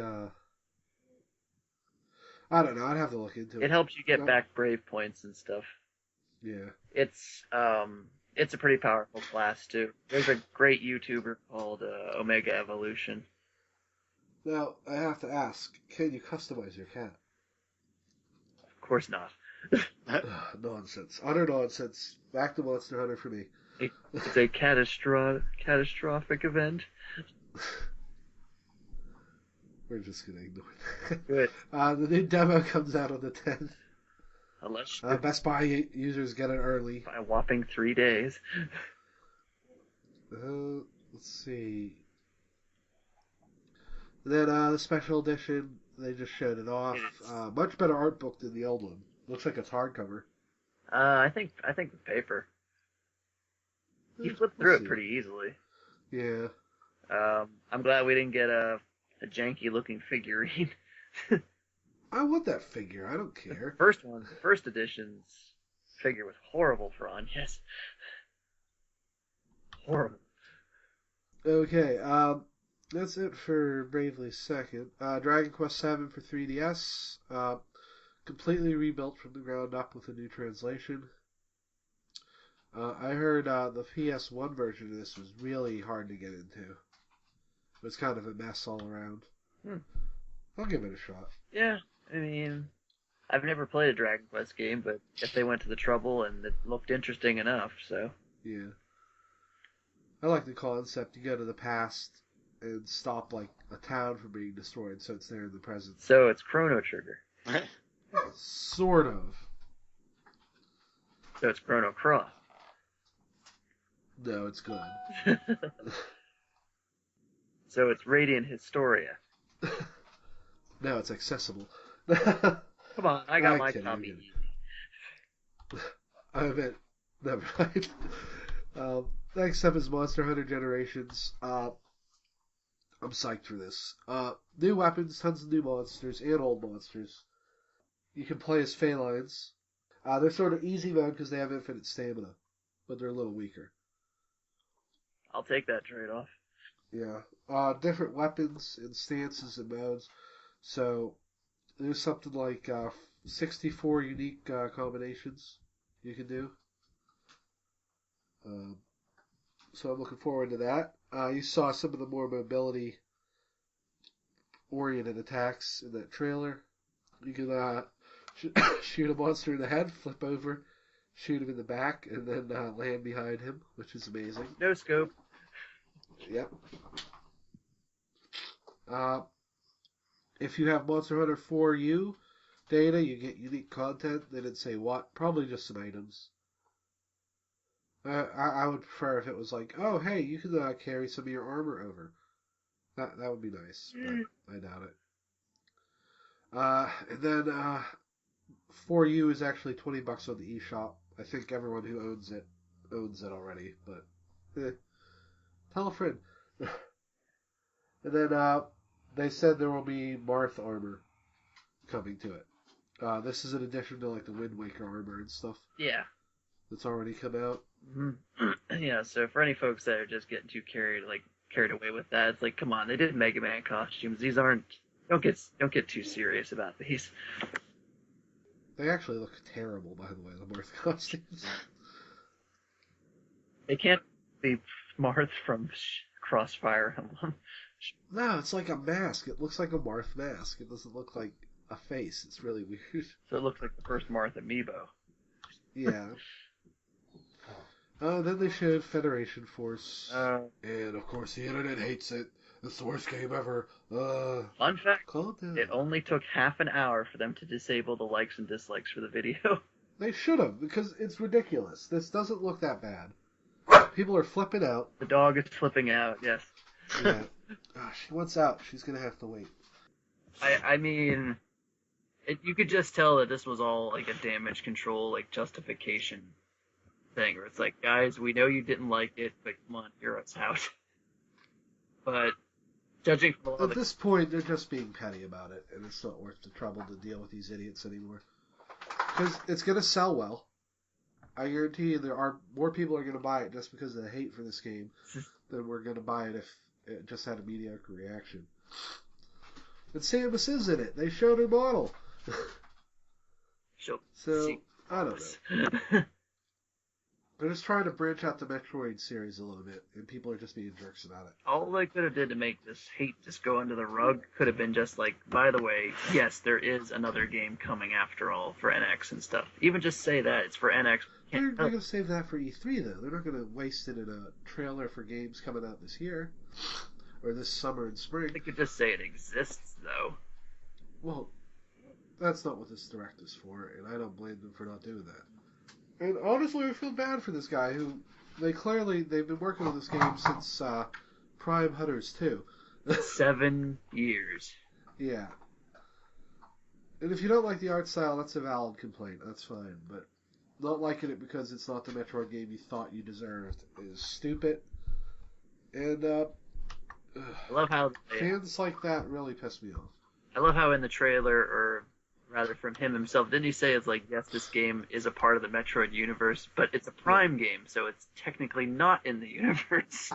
I don't know. I'd have to look into it. It helps you get No. back brave points and stuff. Yeah. It's a pretty powerful class too. There's a great YouTuber called Omega Evolution. Now, I have to ask, can you customize your cat? Of course not. Nonsense. Utter nonsense. Back to Monster Hunter for me. It's a catastrophic event. We're just going to ignore that. Good. The new demo comes out on the 10th. Unless Best Buy users get it early. by a whopping 3 days. Let's see. Then the special edition, they just showed it off. Much better art book than the old one. Looks like it's hardcover. I think the paper. You flipped through it pretty easily. Yeah. I'm glad we didn't get a janky looking figurine. I want that figure. I don't care. The first edition's figure was horrible for Anya's. Horrible. Okay, that's it for Bravely Second. Dragon Quest VII for 3DS. Completely rebuilt from the ground up with a new translation. I heard the PS1 version of this was really hard to get into. It was kind of a mess all around. I'll give it a shot. Yeah, I mean, I've never played a Dragon Quest game, but if they went to the trouble and it looked interesting enough, so. Yeah. I like the concept. You go to the past and stop like a town from being destroyed, so it's there in the present. So it's Chrono Trigger. Sort of. So it's Chrono Cross. No, it's good. So it's Radiant Historia. No, it's accessible. Come on, I got my kidding, copy I'm easy. I meant, never mind. Next up is Monster Hunter Generations. I'm psyched for this. New weapons, tons of new monsters, and old monsters. You can play as felines. They're sort of easy mode because they have infinite stamina, but they're a little weaker. I'll take that trade-off. Yeah. Different weapons and stances and modes. So there's something like 64 unique combinations you can do. So I'm looking forward to that. You saw some of the more mobility-oriented attacks in that trailer. You can shoot a monster in the head, flip over, shoot him in the back, and then land behind him, which is amazing. No scope. Yep. If you have Monster Hunter 4U data, you get unique content. They didn't say what. Probably just some items. I would prefer if it was like, oh, hey, you can carry some of your armor over. That would be nice, but I doubt it. And then 4U is actually $20 on the eShop. I think everyone who owns it already, but tell a friend. And then they said there will be Marth armor coming to it. This is an addition to like the Wind Waker armor and stuff. Yeah. That's already come out. Yeah, so for any folks that are just getting too carried away with that, it's like, come on, they did Mega Man costumes. These aren't. Don't get too serious about these. They actually look terrible, by the way, the Marth costumes. They can't be Marth from Crossfire Emblem. No, it's like a mask. It looks like a Marth mask. It doesn't look like a face. It's really weird. So it looks like the first Marth amiibo. Yeah. Then they showed Federation Force. And, of course, the internet hates it. It's the worst game ever. Fun fact, calm down. it only took half an hour for them to disable the likes and dislikes for the video. They should have, because it's ridiculous. This doesn't look that bad. People are flipping out. The dog is flipping out, yes. Yeah. She wants out. She's going to have to wait. I mean, you could just tell that this was all like a damage control, like justification thing, where it's like, guys, we know you didn't like it, but come on, hear us out. But judging from a lot At this point, they're just being petty about it, and it's not worth the trouble to deal with these idiots anymore. Because it's going to sell well. I guarantee you there are more people are going to buy it just because of the hate for this game than we're going to buy it if it just had a mediocre reaction. And Samus is in it. They showed her model. She'll So, see. I don't know. know. They're just trying to branch out the Metroid series a little bit, and people are just being jerks about it. All they could have did to make this hate just go under the rug could have been just like, by the way, yes, there is another game coming after all for NX and stuff. Even just say that it's for NX. They're going to save that for E3, though. They're not going to waste it in a trailer for games coming out this year, or this summer and spring. They could just say it exists, though. Well, that's not what this direct is for, and I don't blame them for not doing that. And honestly, I feel bad for this guy who they've been working on this game since Prime Hunters 2. 7 years. Yeah. And if you don't like the art style, that's a valid complaint. That's fine. But not liking it because it's not the Metroid game you thought you deserved is stupid. And I love how fans like that really piss me off. I love how in the trailer, or rather from him himself, didn't he say it's like, yes, this game is a part of the Metroid universe, but it's a Prime game, so it's technically not in the universe.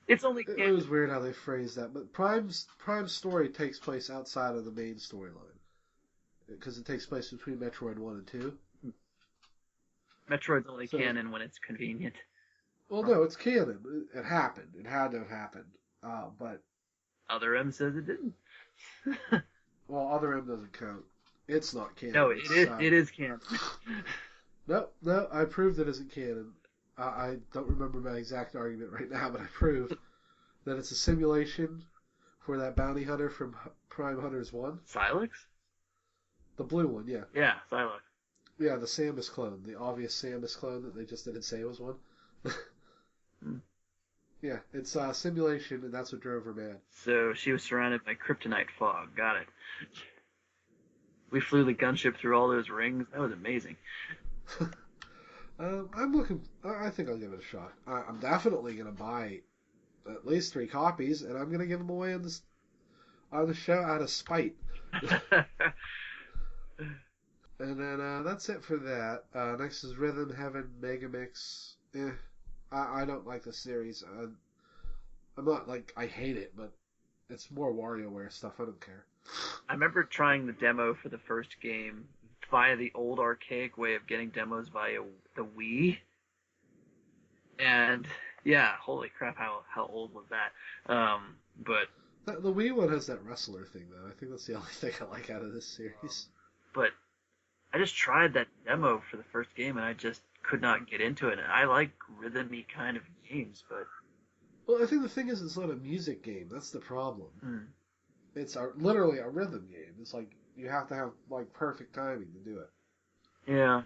It's only canon. It was weird how they phrased that, but Prime's story takes place outside of the main storyline because it takes place between Metroid 1 and 2. Metroid's only canon when it's convenient. Well, no, it's canon. It happened. It had to have happened. But Other M says it didn't. Well, Other M doesn't count. It's not canon. No, it is canon. No, I proved it isn't canon. I don't remember my exact argument right now, but I proved that it's a simulation for that bounty hunter from Prime Hunters 1. Silex? The blue one, yeah. Yeah, Silex. Yeah, the Samus clone. The obvious Samus clone that they just didn't say was one. Yeah, it's a simulation, and that's what drove her mad. So she was surrounded by kryptonite fog. Got it. We flew the gunship through all those rings. That was amazing. I think I'll give it a shot. I'm definitely going to buy at least 3 copies, and I'm going to give them away on the show out of spite. And then that's it for that. Next is Rhythm Heaven Mega Mix. I don't like the series. I'm not like I hate it, but it's more WarioWare stuff. I don't care. I remember trying the demo for the first game via the old archaic way of getting demos via the Wii. And yeah, holy crap, how old was that? But the Wii one has that wrestler thing though. I think that's the only thing I like out of this series. But I just tried that demo for the first game and I just could not get into it. And I like rhythmy kind of games, but well, I think the thing is, it's not a music game. That's the problem. It's literally a rhythm game. It's like you have to have like perfect timing to do it. Yeah.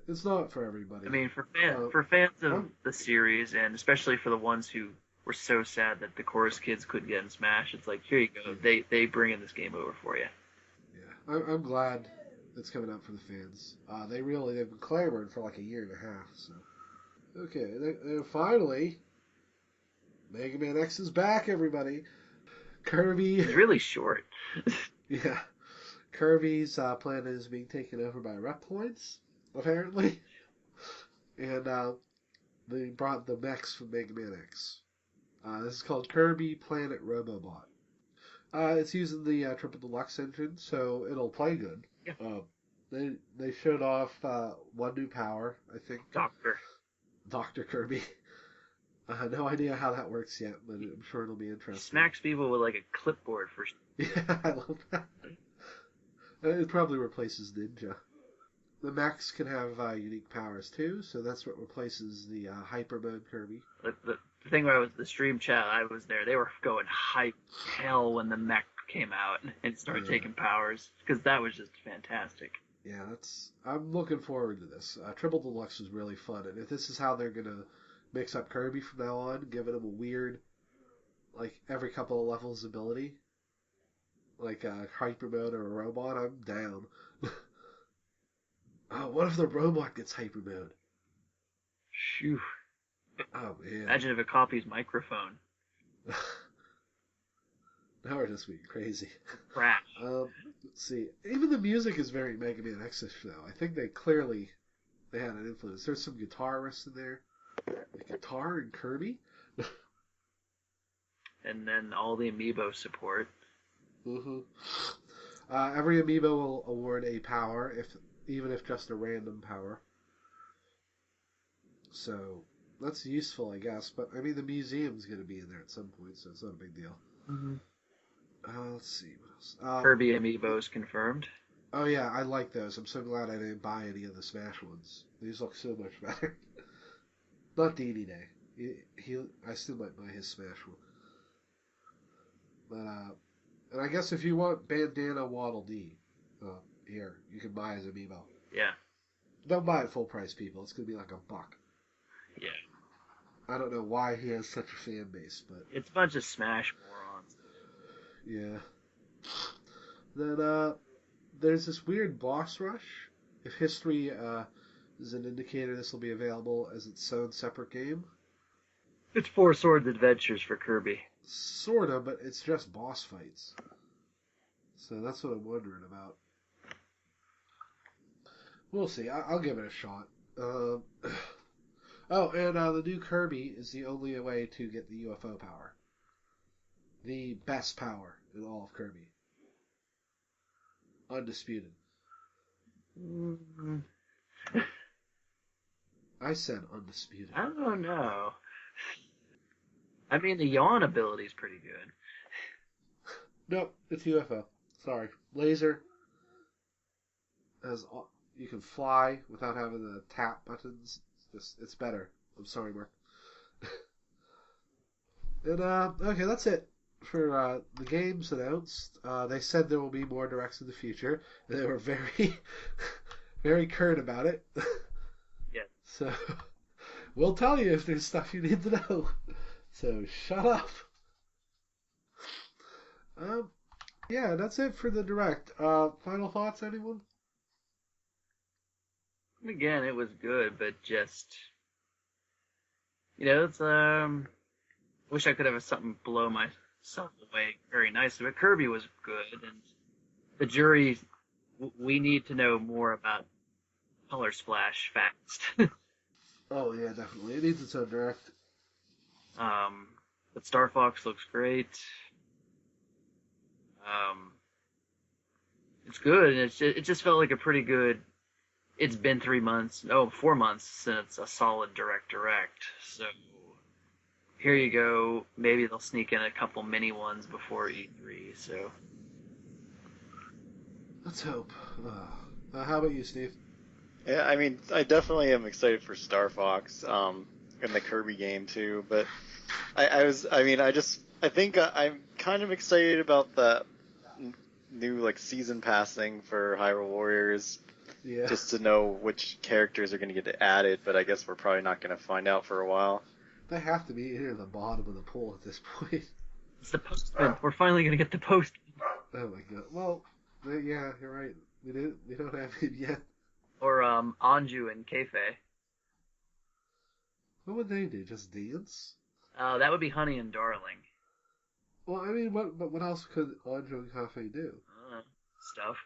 It's not for everybody. I mean, for fans of the series, and especially for the ones who were so sad that the Chorus Kids couldn't get in Smash, it's like, here you go. They bring in this game over for you. Yeah, I'm glad it's coming out for the fans. They've been clamoring for like a year and a half. So okay, and finally, Mega Man X is back, everybody. Kirby. It's really short. Yeah. Kirby's planet is being taken over by Reploids, apparently. And they brought the mechs from Mega Man X. This is called Kirby Planet Robobot. It's using the Triple Deluxe engine, so it'll play good. Yeah. They showed off one new power, I think. Dr. Kirby. No idea how that works yet, but I'm sure it'll be interesting. Smacks people with like a clipboard for. Yeah, I love that. It probably replaces Ninja. The mechs can have unique powers too, so that's what replaces the Hyper Mode Kirby. The thing where I was the stream chat, I was there. They were going hype hell when the mech came out and started taking powers because that was just fantastic. Yeah, I'm looking forward to this. Triple Deluxe was really fun, and if this is how they're gonna mix up Kirby from now on, giving him a weird, like every couple of levels ability, like a hyper mode or a robot, I'm down. Oh, what if the robot gets hyper mode? Phew. Oh man! Imagine if it copies microphone. Now we're just being crazy. Crash. Let's see. Even the music is very Mega Man X-ish though. I think they had an influence. There's some guitar riffs in there. The guitar and Kirby. And then all the amiibo support. Mm-hmm. Every amiibo will award a power, even if just a random power. So that's useful, I guess. But I mean, the museum's going to be in there at some point, so it's not a big deal. Mm-hmm. Let's see what else. Kirby amiibos confirmed. Oh yeah, I like those. I'm so glad I didn't buy any of the Smash ones. These look so much better. Not Deanie Day. I still might buy his Smash one. But and I guess if you want Bandana Waddle Dee, here you can buy his amiibo. Yeah. Don't buy it full price, people. It's gonna be like $1. Yeah. I don't know why he has such a fan base, but it's a bunch of Smash morons. Yeah. Then there's this weird boss rush. If history is an indicator, this will be available as its own separate game. It's Four Swords Adventures for Kirby. Sorta, but it's just boss fights. So that's what I'm wondering about. We'll see. I'll give it a shot. Oh, and the new Kirby is the only way to get the UFO power. The best power in all of Kirby. Undisputed. Mm, I said undisputed. I don't know. I mean, the yawn ability is pretty good. Nope, it's UFO. Sorry. Laser. You can fly without having the tap buttons. It's better. I'm sorry, Mark. And okay, that's it for the games announced. They said there will be more directs in the future. They were very, very curt about it. Yeah. So we'll tell you if there's stuff you need to know. So shut up. Yeah, that's it for the direct. Final thoughts, anyone? Again, it was good, but just it's wish I could have something blow myself away very nicely. But Kirby was good, and the jury, we need to know more about Color Splash fast. Oh yeah, definitely. It needs its own direct. But Star Fox looks great. It's good, and it just felt like a pretty good. It's been 4 months since a solid direct. So here you go. Maybe they'll sneak in a couple mini ones before E3. So let's hope. How about you, Steve? Yeah, I mean, I definitely am excited for Star Fox, and the Kirby game too. But I think I'm kind of excited about the new season passing for Hyrule Warriors. Yeah. Just to know which characters are going to get added, but I guess we're probably not going to find out for a while. They have to be near the bottom of the pool at this point. It's the postman. We're finally going to get the postman. Oh my god. Well, yeah, you're right. We don't have him yet. Or Anju and Keife. What would they do? Just dance? That would be Honey and Darling. Well, I mean, what else could Anjo and Cafe do? Stuff.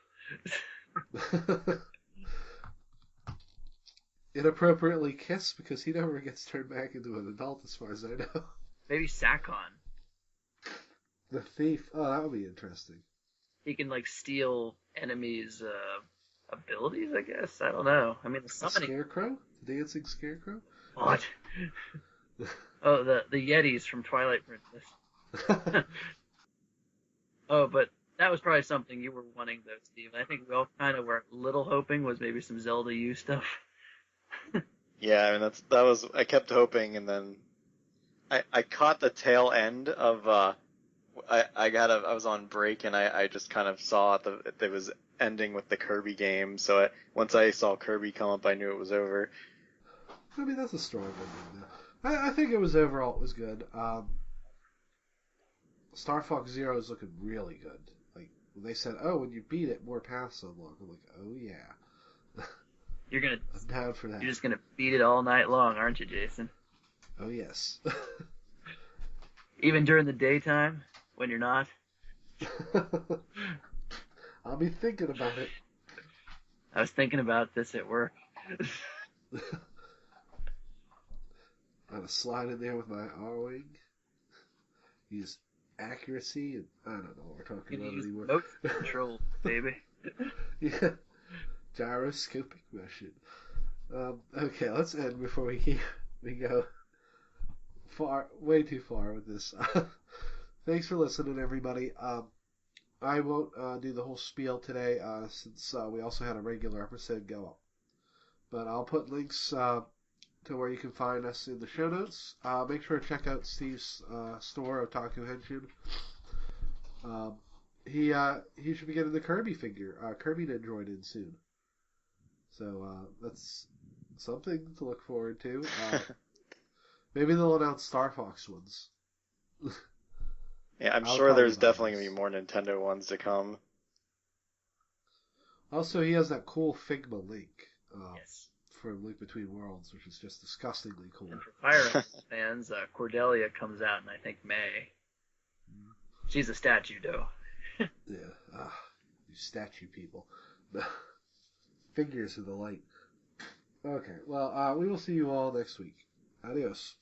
Inappropriately kiss, because he never gets turned back into an adult as far as I know. Maybe Sakon. The thief. Oh, that would be interesting. He can steal enemies' abilities, I guess. I don't know. I mean, Scarecrow? The dancing scarecrow? What? Oh, the Yetis from Twilight Princess. Oh, but that was probably something you were wanting, though, Steve. I think we all kind of were a little hoping was maybe some Zelda U stuff. Yeah, I mean I kept hoping, and then I caught the tail end of I was on break, and I just kind of saw it was ending with the Kirby game. So once I saw Kirby come up, I knew it was over. I mean, that's a strong one. I think it was good. Star Fox Zero is looking really good. When they said, "Oh, when you beat it, more paths unlock," I'm like, "Oh yeah." I'm down for that. You're just gonna beat it all night long, aren't you, Jason? Oh yes. Even during the daytime when you're not. I'll be thinking about it. I was thinking about this at work. I'm gonna slide in there with my R-Wing. Use accuracy, and I don't know what we're talking You can about use anymore. remote control, baby. Yeah, gyroscopic motion. Okay, let's end before we go way too far with this. Thanks for listening, everybody. I won't do the whole spiel today since we also had a regular episode go up. But I'll put links to where you can find us in the show notes. Make sure to check out Steve's store, Otaku Henshin. He should be getting the Kirby figure. Kirby did join in soon, so that's something to look forward to. Maybe they'll announce Star Fox ones. Yeah, I'm I'll sure probably there's buy definitely those. gonna be more Nintendo ones to come. Also, he has that cool Figma link Yes. for Link Between Worlds, which is just disgustingly cool. And for Fire Emblem fans, Cordelia comes out in I think May. She's a statue, though. Yeah, you statue people. Figures are the light. Okay, well, we will see you all next week. Adios.